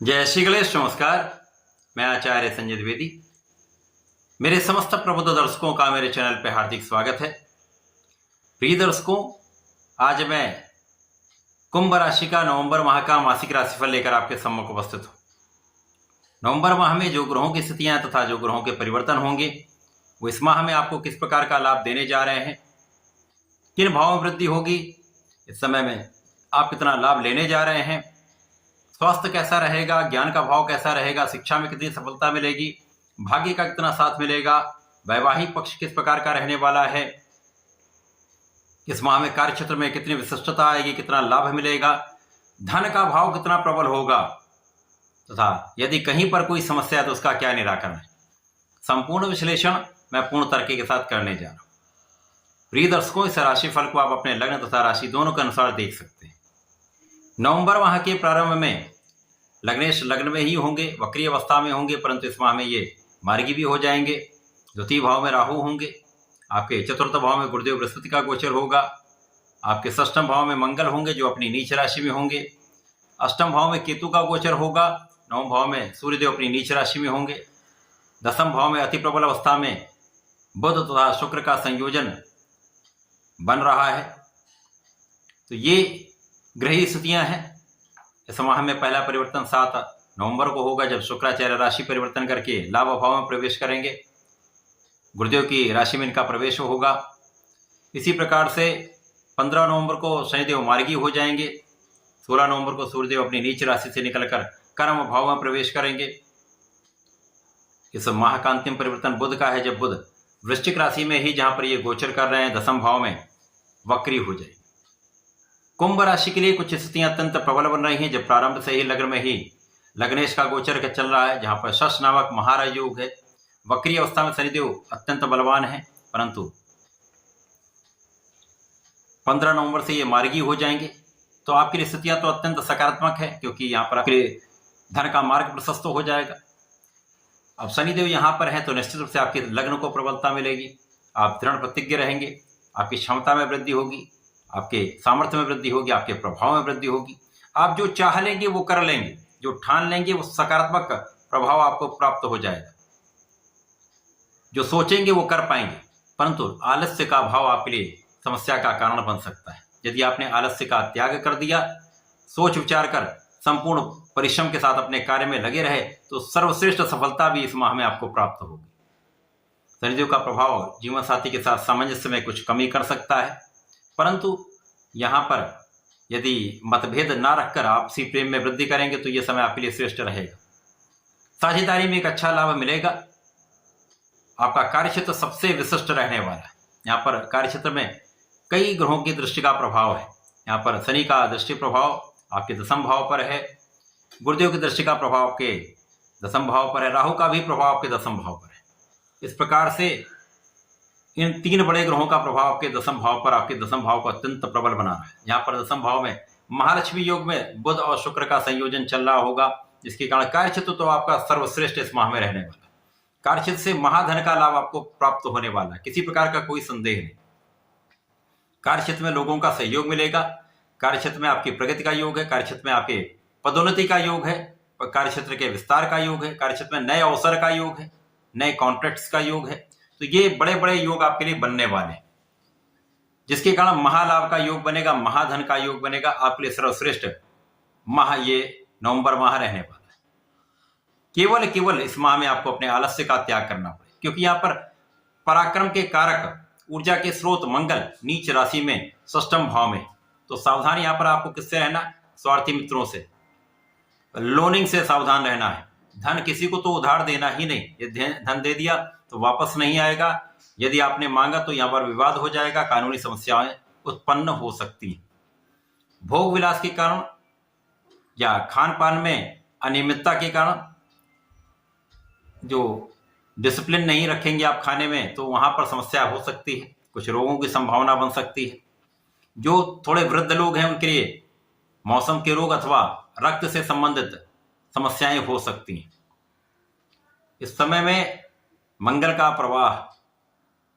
जय श्री गणेश। नमस्कार, मैं आचार्य संजय द्विवेदी। मेरे समस्त प्रबुद्ध दर्शकों का मेरे चैनल पर हार्दिक स्वागत है। प्रिय दर्शकों, आज मैं कुंभ राशि का नवंबर माह का मासिक राशिफल लेकर आपके सम्मुख उपस्थित हूं। नवंबर माह में जो ग्रहों की स्थितियां तथा जो ग्रहों के परिवर्तन होंगे वो इस माह में आपको किस प्रकार का लाभ देने जा रहे हैं, किन भावों में वृद्धि होगी, इस समय में आप कितना लाभ लेने जा रहे हैं, स्वास्थ्य कैसा रहेगा, ज्ञान का भाव कैसा रहेगा, शिक्षा में कितनी सफलता मिलेगी, भाग्य का कितना साथ मिलेगा, वैवाहिक पक्ष किस प्रकार का रहने वाला है, इस माह में कार्य क्षेत्र में कितनी विशिष्टता आएगी, कितना लाभ मिलेगा, धन का भाव कितना प्रबल होगा तथा यदि कहीं पर कोई समस्या है तो उसका क्या निराकरण है, संपूर्ण विश्लेषण मैं पूर्ण तर्क के साथ करने जा रहा हूं। प्रिय दर्शकों, इस राशिफल को आप अपने लग्न तथा राशि दोनों के अनुसार देख सकते हैं। नवंबर माह के प्रारंभ में लग्नेश लग्न में ही होंगे, वक्री अवस्था में होंगे, परंतु इस माह में ये मार्गी भी हो जाएंगे। द्वितीय भाव में राहु होंगे, आपके चतुर्थ भाव में गुरुदेव बृहस्पति का गोचर होगा, आपके षष्ठम भाव में मंगल होंगे जो अपनी नीच राशि में होंगे, अष्टम भाव में केतु का गोचर होगा, नवम भाव में सूर्यदेव अपनी नीच राशि में होंगे, दसम भाव में अति प्रबल अवस्था में बुध तथा शुक्र का संयोजन बन रहा है। तो ये ग्रही स्थितियां हैं। इस माह में पहला परिवर्तन 7 नवंबर को होगा जब शुक्राचार्य राशि परिवर्तन करके लाभ भाव में प्रवेश करेंगे, गुरुदेव की राशि में इनका प्रवेश होगा। इसी प्रकार से 15 नवंबर को शनिदेव मार्गी हो जाएंगे, 16 नवंबर को सूर्यदेव अपनी नीच राशि से निकलकर कर्म भाव में प्रवेश करेंगे। इस माह का अंतिम परिवर्तन बुध का है जब बुध वृश्चिक राशि में ही जहां पर ये गोचर कर रहे हैं दसम भाव में वक्री हो जाएगी। कुंभ राशि के लिए कुछ स्थितियां अत्यंत प्रबल बन रही हैं जब प्रारंभ से ही लग्न में ही लग्नेश का गोचर चल रहा है, जहां पर शश नामक महाराज योग है। वक्री अवस्था में शनिदेव अत्यंत बलवान है, परंतु 15 नवंबर से ये मार्गी हो जाएंगे। तो आपकी लिए स्थितियां तो अत्यंत सकारात्मक है क्योंकि यहाँ पर आपके धन का मार्ग प्रशस्त हो जाएगा। अब शनिदेव यहाँ पर है तो निश्चित रूप से आपके लग्न को प्रबलता मिलेगी, आप दृढ़ प्रतिज्ञ रहेंगे, आपकी क्षमता में वृद्धि होगी, आपके सामर्थ्य में वृद्धि होगी, आपके प्रभाव में वृद्धि होगी। आप जो चाह लेंगे वो कर लेंगे, जो ठान लेंगे वो सकारात्मक प्रभाव आपको प्राप्त हो जाएगा, जो सोचेंगे वो कर पाएंगे। परंतु आलस्य का भाव आपके लिए समस्या का कारण बन सकता है। यदि आपने आलस्य का त्याग कर दिया, सोच विचार कर संपूर्ण परिश्रम के साथ अपने कार्य में लगे रहे तो सर्वश्रेष्ठ सफलता भी इस माह में आपको प्राप्त होगी। शनिदेव का प्रभाव जीवन साथी के साथ सामंजस्य में कुछ कमी कर सकता है, परंतु यहाँ पर यदि मतभेद ना रखकर आपसी प्रेम में वृद्धि करेंगे तो यह समय आपके लिए श्रेष्ठ रहेगा। साझेदारी में एक अच्छा लाभ मिलेगा। आपका कार्यक्षेत्र सबसे विशिष्ट रहने वाला है। यहाँ पर कार्यक्षेत्र में कई ग्रहों की दृष्टि का प्रभाव है। यहाँ पर शनि का दृष्टि प्रभाव आपके दसम भाव पर है, गुरुदेव की दृष्टि का प्रभाव आपके दसम भाव पर है, राहु का भी प्रभाव आपके दसम भाव पर है। इस प्रकार से इन 3 बड़े ग्रहों का प्रभाव आपके दसम भाव पर आपके दसम भाव को अत्यंत प्रबल बना रहा है। यहाँ पर दसम भाव में महालक्ष्मी योग में बुध और शुक्र का संयोजन चल रहा होगा, जिसके कारण कार्यक्षेत्र तो आपका सर्वश्रेष्ठ इस माह में रहने वाला। कार्यक्षेत्र से महाधन का लाभ आपको प्राप्त होने वाला है, किसी प्रकार का कोई संदेह नहीं। कार्यक्षेत्र में लोगों का सहयोग मिलेगा, कार्यक्षेत्र में आपकी प्रगति का योग है, कार्यक्षेत्र में आपके पदोन्नति का योग है, कार्यक्षेत्र के विस्तार का योग है, कार्यक्षेत्र में नए अवसर का योग है, नए कॉन्ट्रैक्ट्स का योग है। तो ये बड़े बड़े योग आपके लिए बनने वाले हैं, जिसके कारण महालाभ का योग बनेगा, महाधन का योग बनेगा। आपके लिए सर्वश्रेष्ठ माह ये नवंबर माह रहने वाला है। केवल इस माह में आपको अपने आलस्य का त्याग करना पड़े, क्योंकि यहाँ पर पराक्रम के कारक ऊर्जा के स्रोत मंगल नीच राशि में षष्ठम भाव में। तो सावधान यहाँ पर आपको किससे रहना, स्वार्थी मित्रों से, लोनिंग से सावधान रहना है। धन किसी को तो उधार देना ही नहीं, ये धन दे दिया तो वापस नहीं आएगा। यदि आपने मांगा तो यहाँ पर विवाद हो जाएगा, कानूनी समस्याएं उत्पन्न हो सकती हैं। भोग विलास के कारण या खान पान में अनियमितता के कारण, जो डिसिप्लिन नहीं रखेंगे आप खाने में, तो वहां पर समस्या हो सकती है, कुछ रोगों की संभावना बन सकती है। जो थोड़े वृद्ध लोग हैं उनके लिए मौसम के रोग अथवा रक्त से संबंधित समस्याएं हो सकती हैं। इस समय में मंगल का प्रवाह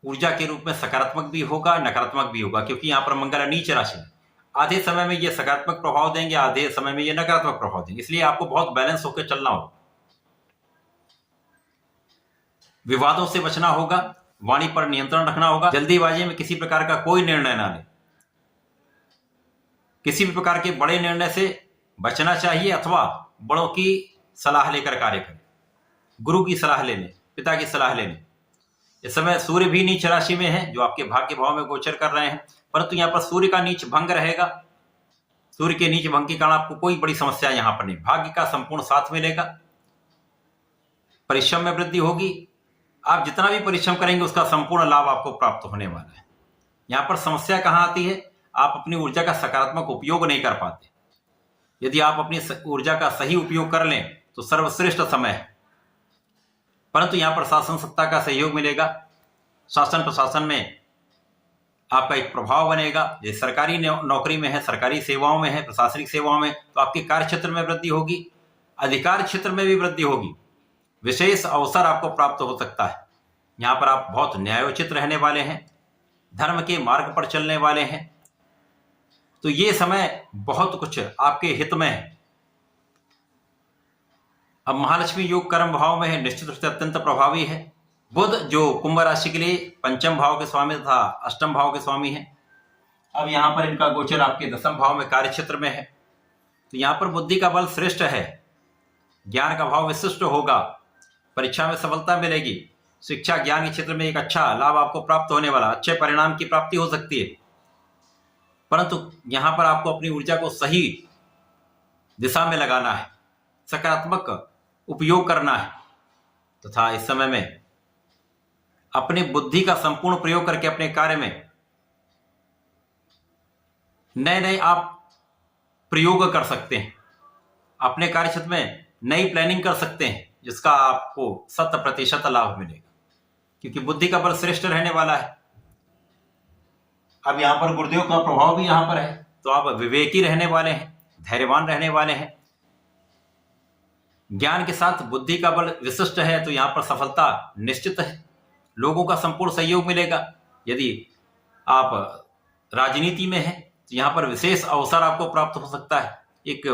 ऊर्जा के रूप में सकारात्मक भी होगा, नकारात्मक भी होगा, क्योंकि यहाँ पर मंगल नीच राशि है। आधे समय में ये सकारात्मक प्रभाव देंगे, आधे समय में ये नकारात्मक प्रभाव देंगे। इसलिए आपको बहुत बैलेंस होकर चलना होगा, विवादों से बचना होगा, वाणी पर नियंत्रण रखना होगा, जल्दीबाजी में किसी प्रकार का कोई निर्णय ना लें, किसी भी प्रकार के बड़े निर्णय से बचना चाहिए, अथवा बड़ों की सलाह लेकर कार्य करें, गुरु की सलाह ले लें, पिता की सलाह ले लें। इस समय सूर्य भी नीच राशि में है, जो आपके भाग्य भाव में गोचर कर रहे हैं, परंतु यहाँ पर सूर्य का नीच भंग रहेगा। सूर्य के नीच भंग के कारण आपको कोई बड़ी समस्या यहाँ पर नहीं, भाग्य का संपूर्ण साथ मिलेगा, परिश्रम में वृद्धि होगी। आप जितना भी परिश्रम करेंगे उसका संपूर्ण लाभ आपको प्राप्त होने वाला है। यहाँ पर समस्या कहाँ आती है, आप अपनी ऊर्जा का सकारात्मक उपयोग नहीं कर पाते। यदि आप अपनी ऊर्जा का सही उपयोग कर लें तो सर्वश्रेष्ठ समय है, परंतु यहाँ पर शासन सत्ता का सहयोग मिलेगा, शासन प्रशासन में आपका एक प्रभाव बनेगा। जैसे सरकारी नौकरी में है, सरकारी सेवाओं में है, प्रशासनिक सेवाओं में, तो आपके कार्य क्षेत्र में वृद्धि होगी, अधिकार क्षेत्र में भी वृद्धि होगी, विशेष अवसर आपको प्राप्त हो सकता है। यहाँ पर आप बहुत न्यायोचित रहने वाले हैं, धर्म के मार्ग पर चलने वाले हैं, तो ये समय बहुत कुछ आपके हित में है। अब महालक्ष्मी योग कर्म भाव में है, निश्चित रूप से अत्यंत प्रभावी है। बुध जो कुंभ राशि के लिए पंचम भाव के स्वामी तथा अष्टम भाव के स्वामी है, अब यहाँ पर इनका गोचर आपके दसम भाव में कार्य क्षेत्र में है, तो यहाँ पर बुद्धि का बल श्रेष्ठ है, ज्ञान का भाव विशिष्ट होगा, परीक्षा में सफलता मिलेगी, शिक्षा ज्ञान के क्षेत्र में एक अच्छा लाभ आपको प्राप्त होने वाला, अच्छे परिणाम की प्राप्ति हो सकती है। परंतु यहाँ पर आपको अपनी ऊर्जा को सही दिशा में लगाना है, सकारात्मक उपयोग करना है, तथा इस समय में अपनी बुद्धि का संपूर्ण प्रयोग करके अपने कार्य में नए नए आप प्रयोग कर सकते हैं, अपने कार्य क्षेत्र में नई प्लानिंग कर सकते हैं, जिसका आपको 100% लाभ मिलेगा, क्योंकि बुद्धि का बल श्रेष्ठ रहने वाला है। अब यहाँ पर गुरुदेव का प्रभाव भी यहाँ पर है, तो आप विवेकी रहने वाले हैं, धैर्यवान रहने वाले हैं, ज्ञान के साथ बुद्धि का बल विशिष्ट है, तो यहाँ पर सफलता निश्चित है, लोगों का संपूर्ण सहयोग मिलेगा। यदि आप राजनीति में हैं तो यहाँ पर विशेष अवसर आपको प्राप्त हो सकता है, एक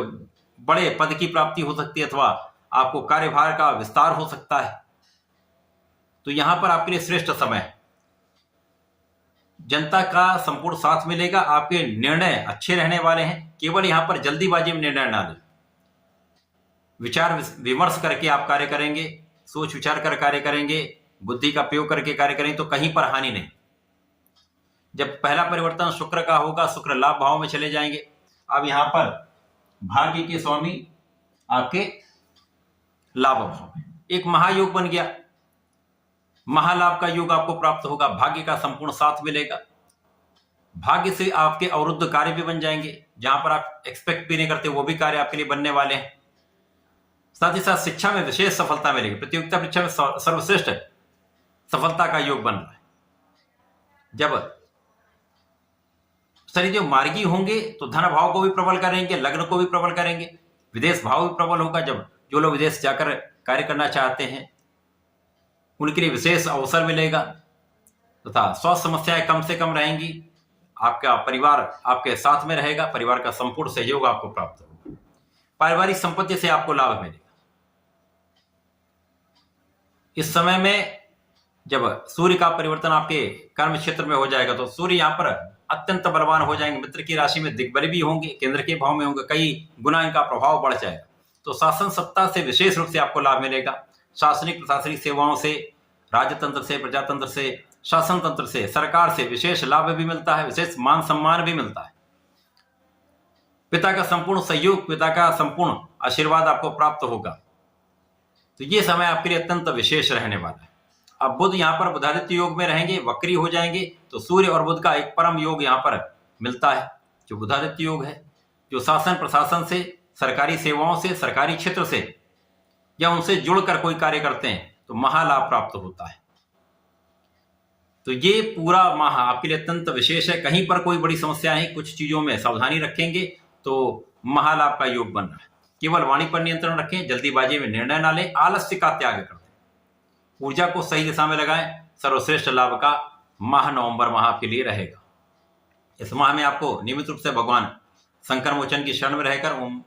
बड़े पद की प्राप्ति हो सकती है, अथवा आपको कार्यभार का विस्तार हो सकता है, तो यहाँ पर आपके लिए श्रेष्ठ समय है। जनता का संपूर्ण साथ मिलेगा, आपके निर्णय अच्छे रहने वाले हैं, केवल यहाँ पर जल्दीबाजी में निर्णय ना लें, विचार विमर्श करके आप कार्य करेंगे, सोच विचार कर कार्य करेंगे, बुद्धि का प्रयोग करके कार्य करें तो कहीं पर हानि नहीं। जब पहला परिवर्तन शुक्र का होगा, शुक्र लाभ भाव में चले जाएंगे। अब यहाँ पर भाग्य के स्वामी आपके लाभ भाव में, एक महायोग बन गया, महालाभ का योग आपको प्राप्त होगा, भाग्य का संपूर्ण साथ मिलेगा, भाग्य से आपके अवरुद्ध कार्य भी बन जाएंगे, जहां पर आप एक्सपेक्ट भी नहीं करते वो भी कार्य आपके लिए बनने वाले हैं। साथ ही साथ शिक्षा में विशेष सफलता मिलेगी, प्रतियोगिता परीक्षा में सर्वश्रेष्ठ सफलता का योग बन रहा है। जब शनिदेव मार्गी होंगे तो धन भाव को भी प्रबल करेंगे, लग्न को भी प्रबल करेंगे, विदेश भाव भी प्रबल होगा। जब जो लोग विदेश जाकर कार्य करना चाहते हैं उनके लिए विशेष अवसर मिलेगा, तथा स्वास्थ्य समस्याएं कम से कम रहेंगी, आपका परिवार आपके साथ में रहेगा, परिवार का संपूर्ण सहयोग आपको प्राप्त होगा, पारिवारिक संपत्ति से आपको लाभ मिलेगा। इस समय में जब सूर्य का परिवर्तन आपके कर्म क्षेत्र में हो जाएगा तो सूर्य यहाँ पर अत्यंत बलवान हो जाएंगे, मित्र की राशि में दिग्बल भी होंगे, केंद्र के भाव में होंगे, कई गुना इनका प्रभाव बढ़ जाएगा, तो शासन सत्ता से विशेष रूप से आपको लाभ मिलेगा। शासनिक प्रशासनिक सेवाओं से, राजतंत्र से, प्रजातंत्र से, शासन तंत्र से, सरकार से विशेष लाभ भी मिलता है, विशेष मान सम्मान भी मिलता है, पिता का संपूर्ण सहयोग, पिता का संपूर्ण आशीर्वाद आपको प्राप्त होगा, तो ये समय आपके लिए अत्यंत विशेष रहने वाला है। अब बुध यहाँ पर बुधादित्य योग में रहेंगे, वक्री हो जाएंगे, तो सूर्य और बुध का एक परम योग यहाँ पर मिलता है, जो बुधादित्य योग है, जो शासन प्रशासन से, सरकारी सेवाओं से, सरकारी क्षेत्र से या उनसे जुड़कर कोई कार्य करते हैं तो महालाभ प्राप्त होता है। तो ये पूरा माह आपके लिए अत्यंत विशेष है, कहीं पर कोई बड़ी समस्या नहीं, कुछ चीजों में सावधानी रखेंगे तो महालाभ का योग बन रहा है। केवल वाणी पर नियंत्रण रखें, जल्दीबाजी में निर्णय ना लें, आलस्य का त्याग कर दें, ऊर्जा को सही दिशा में लगाएं, सर्वश्रेष्ठ लाभ का माह नवंबर माह आपके लिए रहेगा। इस माह में आपको नियमित रूप से भगवान शंकर मोचन की शरण में रहकर ओम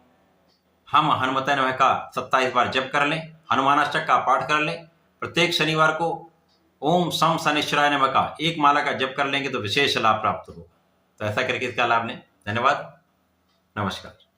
हम हनुमते नमः का 27 बार जप कर लें, हनुमानाष्टक का पाठ कर लें। प्रत्येक शनिवार को ओम सम शनिश्चराय नमः का एक माला का जप कर लेंगे तो विशेष लाभ प्राप्त होगा। तो ऐसा करके इसका लाभ लें। धन्यवाद, नमस्कार।